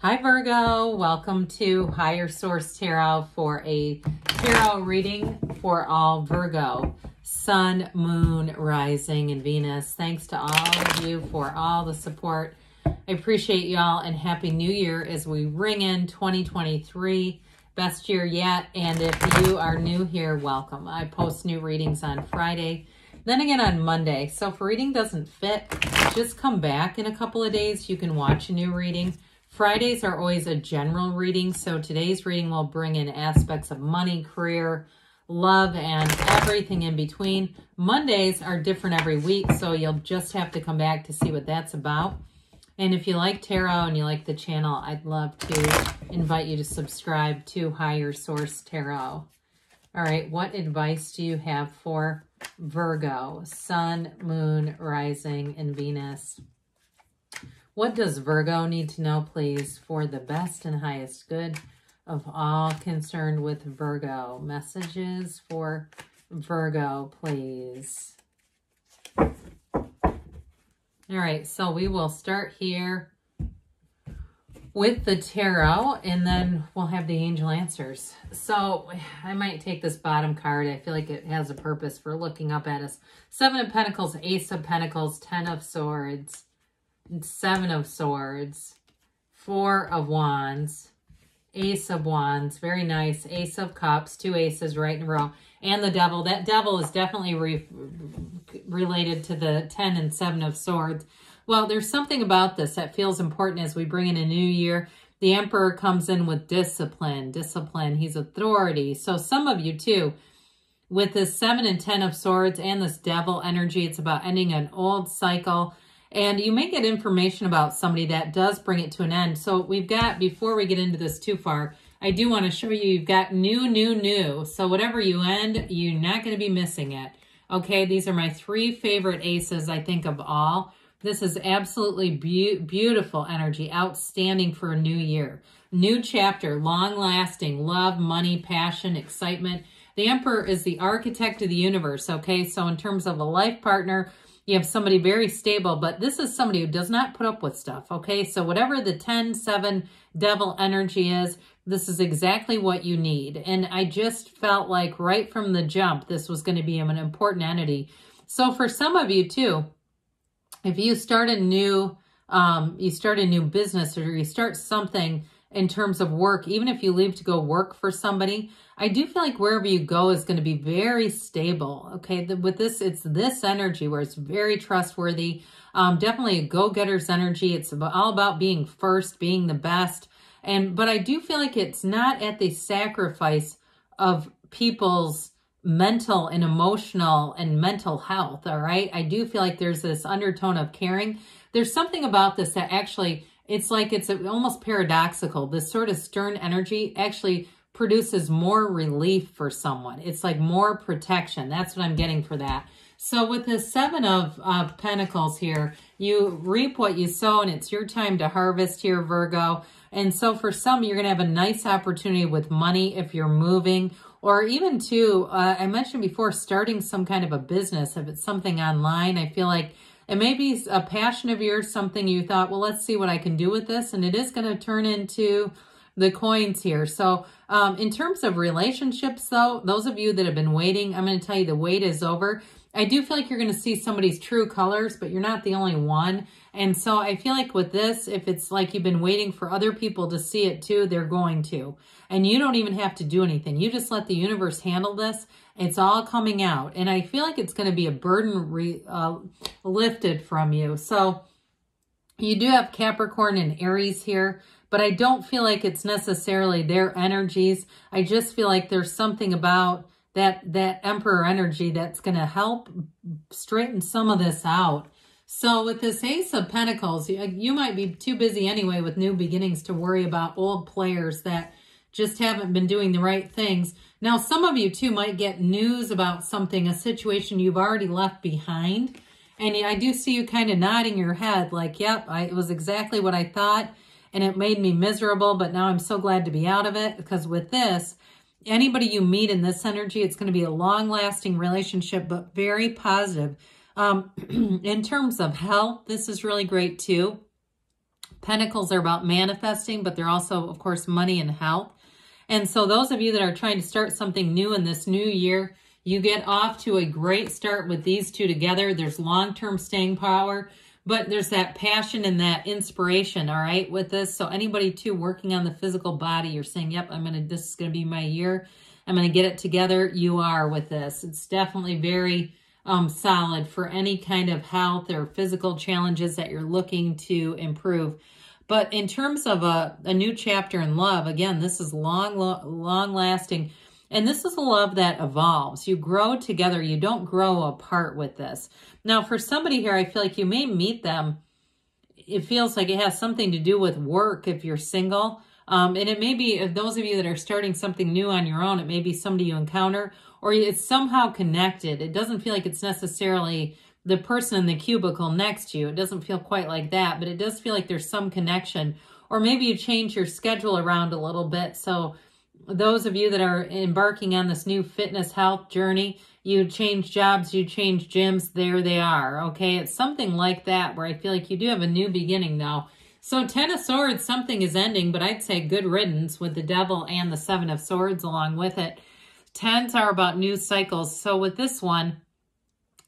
Hi Virgo, welcome to Higher Source Tarot for a tarot reading for all Virgo, Sun, Moon, Rising, and Venus. Thanks to all of you for all the support. I appreciate y'all and Happy New Year as we ring in 2023. Best year yet. And if you are new here, welcome. I post new readings on Friday, then again on Monday. So if a reading doesn't fit, just come back in a couple of days. You can watch a new reading. Fridays are always a general reading, so today's reading will bring in aspects of money, career, love, and everything in between. Mondays are different every week, so you'll just have to come back to see what that's about. And if you like tarot and you like the channel, I'd love to invite you to subscribe to Higher Source Tarot. All right, what advice do you have for Virgo, Sun, Moon, Rising, and Venus? What does Virgo need to know, please, for the best and highest good of all concerned with Virgo? Messages for Virgo, please. All right, so we will start here with the tarot, and then we'll have the angel answers. So I might take this bottom card. I feel like it has a purpose for looking up at us. 7 of Pentacles, Ace of Pentacles, 10 of Swords, 7 of Swords, 4 of Wands, Ace of Wands, very nice, Ace of Cups, 2 aces right in a row, and the Devil. That Devil is definitely related to the 10 and 7 of Swords. Well, there's something about this that feels important as we bring in a new year. The Emperor comes in with discipline, he's authority. So some of you too, with this 7 and 10 of Swords and this Devil energy, it's about ending an old cycle. And you may get information about somebody that does bring it to an end. So we've got, before we get into this too far, I do want to show you, you've got new. So whatever you end, you're not going to be missing it. Okay, these are my 3 favorite aces, I think, of all. This is absolutely beautiful energy, outstanding for a new year. New chapter, long-lasting, love, money, passion, excitement. The Emperor is the architect of the universe, okay? So in terms of a life partner, you have somebody very stable, but this is somebody who does not put up with stuff, okay? So whatever the 10-7 Devil energy is, this is exactly what you need. And I just felt like right from the jump, this was going to be an important entity. So for some of you too, if you start a new business, or you start something in terms of work, even if you leave to go work for somebody, I do feel like wherever you go is going to be very stable. Okay, with this, it's this energy where it's very trustworthy. Definitely a go-getter's energy. It's all about being first, being the best. But I do feel like it's not at the sacrifice of people's mental and emotional and mental health. All right, I do feel like there's this undertone of caring. There's something about this that actually, it's like it's almost paradoxical. This sort of stern energy actually produces more relief for someone. It's like more protection. That's what I'm getting for that. So with the 7 of Pentacles here, you reap what you sow, and it's your time to harvest here, Virgo. And so for some, you're going to have a nice opportunity with money if you're moving, or even too, I mentioned before, starting some kind of a business. If it's something online, I feel like it may be a passion of yours, something you thought, well, let's see what I can do with this. And it is going to turn into the coins here. So in terms of relationships, though, those of you that have been waiting, I'm going to tell you the wait is over. I do feel like you're going to see somebody's true colors, but you're not the only one. And so I feel like with this, if it's like you've been waiting for other people to see it too, they're going to. And you don't even have to do anything. You just let the universe handle this. It's all coming out. And I feel like it's going to be a burden lifted from you. So you do have Capricorn and Aries here, but I don't feel like it's necessarily their energies. I just feel like there's something about that Emperor energy that's going to help straighten some of this out. So with this Ace of Pentacles, you might be too busy anyway with new beginnings to worry about old players that just haven't been doing the right things. Now, some of you too might get news about something, a situation you've already left behind. And I do see you kind of nodding your head like, yep, it was exactly what I thought. And it made me miserable, but now I'm so glad to be out of it. Because with this, anybody you meet in this energy, it's going to be a long-lasting relationship, but very positive. In terms of health, this is really great too. Pentacles are about manifesting, but they're also, of course, money and health. And so those of you that are trying to start something new in this new year, you get off to a great start with these two together. There's long-term staying power, but there's that passion and that inspiration, all right, with this. So anybody too working on the physical body, you're saying, yep, this is going to be my year. I'm going to get it together. You are with this. It's definitely very solid for any kind of health or physical challenges that you're looking to improve. But in terms of a new chapter in love, again, this is long lasting. And this is a love that evolves. You grow together. You don't grow apart with this. Now, for somebody here, I feel like you may meet them. It feels like it has something to do with work if you're single. And it may be, those of you that are starting something new on your own, it may be somebody you encounter, or it's somehow connected. It doesn't feel like it's necessarily the person in the cubicle next to you. It doesn't feel quite like that, but it does feel like there's some connection. Or maybe you change your schedule around a little bit. So those of you that are embarking on this new fitness health journey, you change jobs, you change gyms, there they are, okay? It's something like that where I feel like you do have a new beginning now. So 10 of Swords, something is ending, but I'd say good riddance with the Devil and the 7 of Swords along with it. 10s are about new cycles. So with this one,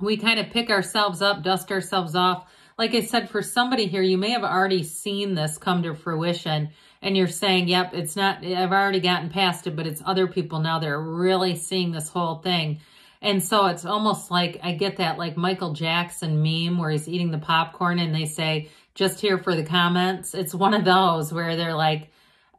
we kind of pick ourselves up, dust ourselves off. Like I said, for somebody here, you may have already seen this come to fruition and you're saying, yep, it's not, I've already gotten past it, but it's other people now that are really seeing this whole thing. And so it's almost like, I get that like Michael Jackson meme where he's eating the popcorn and they say, just here for the comments. It's one of those where they're like,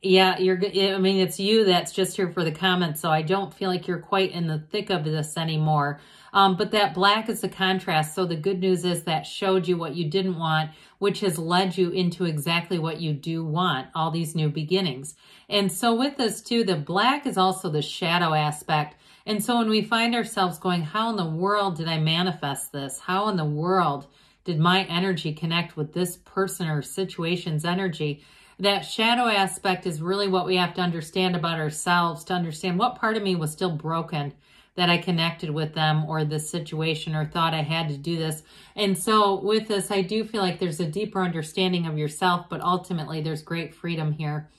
yeah, it's you that's just here for the comments. So I don't feel like you're quite in the thick of this anymore. But that black is the contrast. So the good news is that showed you what you didn't want, which has led you into exactly what you do want, all these new beginnings. And so with this too, the black is also the shadow aspect. And so when we find ourselves going, how in the world did I manifest this? How in the world did my energy connect with this person or situation's energy? That shadow aspect is really what we have to understand about ourselves, to understand what part of me was still broken that I connected with them or this situation or thought I had to do this. And so with this, I do feel like there's a deeper understanding of yourself, but ultimately there's great freedom here.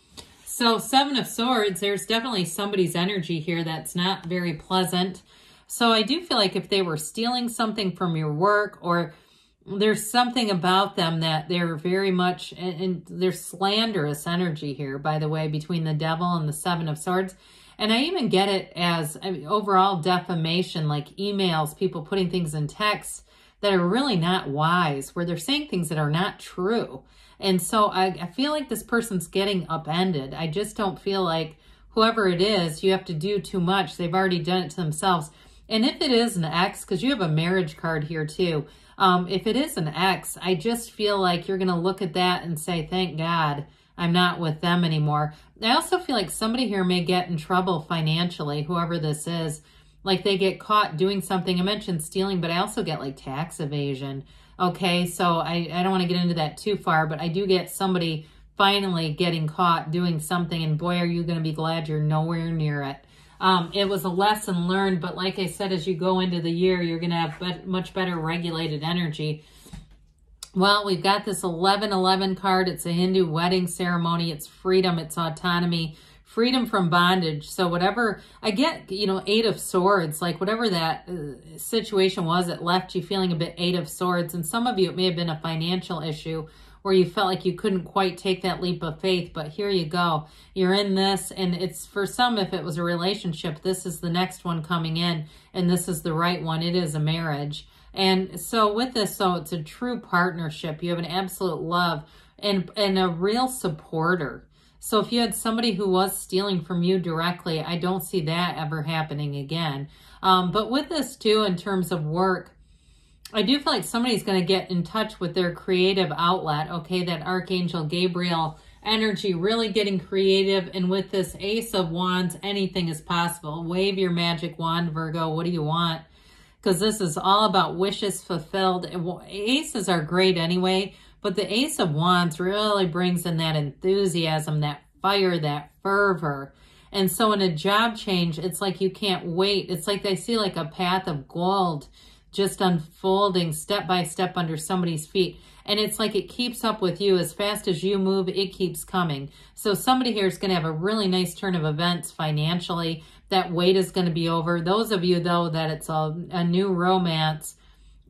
So 7 of Swords, there's definitely somebody's energy here that's not very pleasant. So I do feel like if they were stealing something from your work, or there's something about them that they're very much, and there's slanderous energy here, by the way, between the Devil and the 7 of Swords. And I even get it as overall defamation, like emails, people putting things in texts that are really not wise, where they're saying things that are not true. And so I feel like this person's getting upended. I just don't feel like whoever it is, you have to do too much. They've already done it to themselves. And if it is an ex, because you have a marriage card here too, if it is an ex, I just feel like you're going to look at that and say, thank God I'm not with them anymore. I also feel like somebody here may get in trouble financially, whoever this is. Like they get caught doing something. I mentioned stealing, but I also get like tax evasion. Okay, so I don't want to get into that too far, but I do get somebody finally getting caught doing something, and boy, are you going to be glad you're nowhere near it. It was a lesson learned, but like I said, as you go into the year, you're going to have much better regulated energy. Well, we've got this 1111 card. It's a Hindu wedding ceremony. It's freedom. It's autonomy. Freedom from bondage. So whatever, I get, 8 of Swords, like whatever that situation was, it left you feeling a bit 8 of Swords. And some of you, it may have been a financial issue where you felt like you couldn't quite take that leap of faith, but here you go. You're in this, and it's for some, if it was a relationship, this is the next one coming in, and this is the right one. It is a marriage. And so with this, so it's a true partnership. You have an absolute love and a real supporter. So if you had somebody who was stealing from you directly, I don't see that ever happening again. But with this too, in terms of work, I do feel like somebody's going to get in touch with their creative outlet. Okay, that Archangel Gabriel energy, really getting creative. And with this Ace of Wands, anything is possible. Wave your magic wand, Virgo. What do you want? Because this is all about wishes fulfilled. Aces are great anyway, but the Ace of Wands really brings in that enthusiasm, that fire, that fervor. And so in a job change, it's like you can't wait. It's like they see like a path of gold just unfolding step by step under somebody's feet. And it's like it keeps up with you. As fast as you move, it keeps coming. So somebody here is going to have a really nice turn of events financially. That wait is going to be over. Those of you, though, that it's a new romance,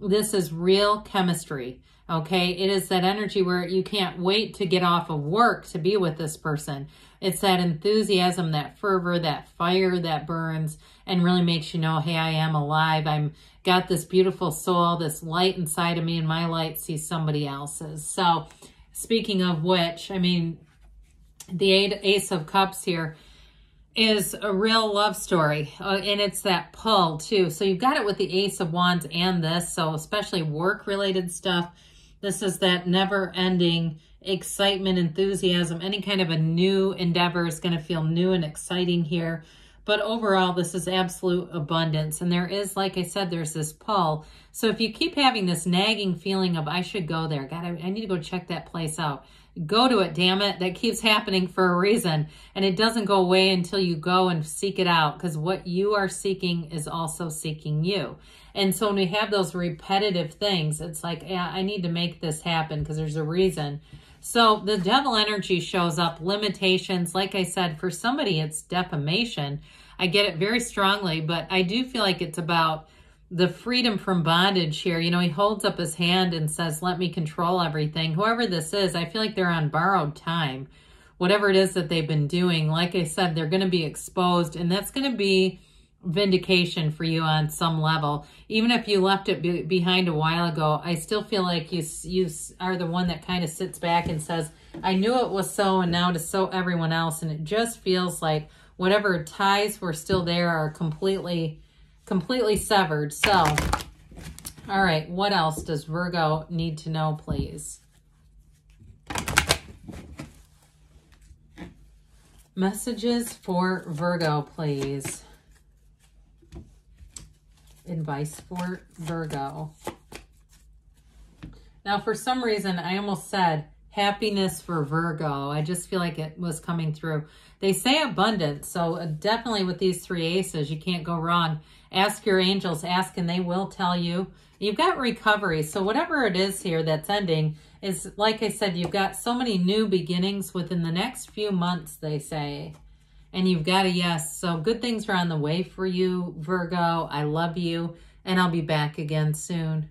this is real chemistry, okay? It is that energy where you can't wait to get off of work to be with this person. It's that enthusiasm, that fervor, that fire that burns and really makes you know, hey, I am alive. I'm got this beautiful soul, this light inside of me, and my light sees somebody else's. So speaking of which, I mean, the Ace of Cups here is a real love story, and it's that pull too. So you've got it with the Ace of Wands and this, so especially work-related stuff. This is that never-ending excitement, enthusiasm. Any kind of a new endeavor is going to feel new and exciting here. But overall, this is absolute abundance. And there is, like I said, there's this pull. So if you keep having this nagging feeling of, I should go there. God, I need to go check that place out. Go to it, damn it. That keeps happening for a reason. And it doesn't go away until you go and seek it out. Because what you are seeking is also seeking you. And so when we have those repetitive things, it's like, yeah, I need to make this happen because there's a reason. So the devil energy shows up, limitations. Like I said, for somebody, it's defamation. I get it very strongly, but I do feel like it's about the freedom from bondage here. You know, he holds up his hand and says, let me control everything. Whoever this is, I feel like they're on borrowed time. Whatever it is that they've been doing, like I said, they're going to be exposed, and that's going to be vindication for you on some level. Even if you left it behind a while ago, I still feel like you are the one that kind of sits back and says, I knew it was so, and now to so everyone else. And it just feels like whatever ties were still there are completely severed. So, all right, what else does Virgo need to know, please? Messages for Virgo, please. Advice for Virgo. Now, for some reason, I almost said happiness for Virgo. I just feel like it was coming through. They say abundance, so definitely with these three aces, you can't go wrong. Ask your angels, ask, and they will tell you. You've got recovery, so whatever it is here that's ending is, like I said, you've got so many new beginnings within the next few months, they say. And you've got a yes. So good things are on the way for you, Virgo. I love you, and I'll be back again soon.